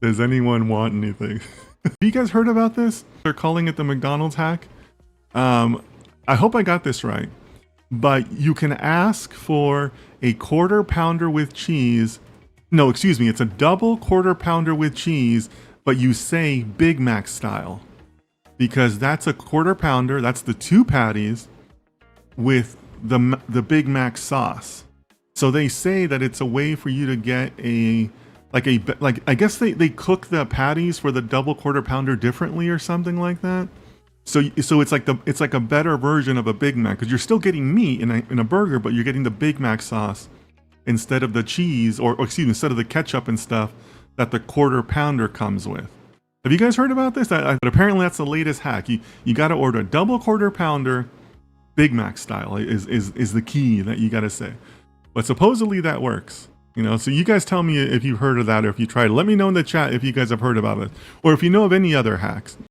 Does anyone want anything? Have you guys heard about this? They're calling it the McDonald's hack. I hope I got this right. But you can ask for a quarter pounder with cheese. No, excuse me. It's a double quarter pounder with cheese, but you say Big Mac style. Because that's a quarter pounder. That's the 2 patties with the Big Mac sauce. So they say that it's a way for you to get like I guess they cook the patties for the double quarter pounder differently or something like that. So it's like a better version of a Big Mac because you're still getting meat in a burger, but you're getting the Big Mac sauce instead of the cheese or excuse me, instead of the ketchup and stuff that the quarter pounder comes with. Have you guys heard about this? But apparently that's the latest hack. You got to order a double quarter pounder, Big Mac style is the key that you got to say. But supposedly that works. You know, so you guys tell me if you've heard of that or if you tried it. Let me know in the chat if you guys have heard about it or if you know of any other hacks.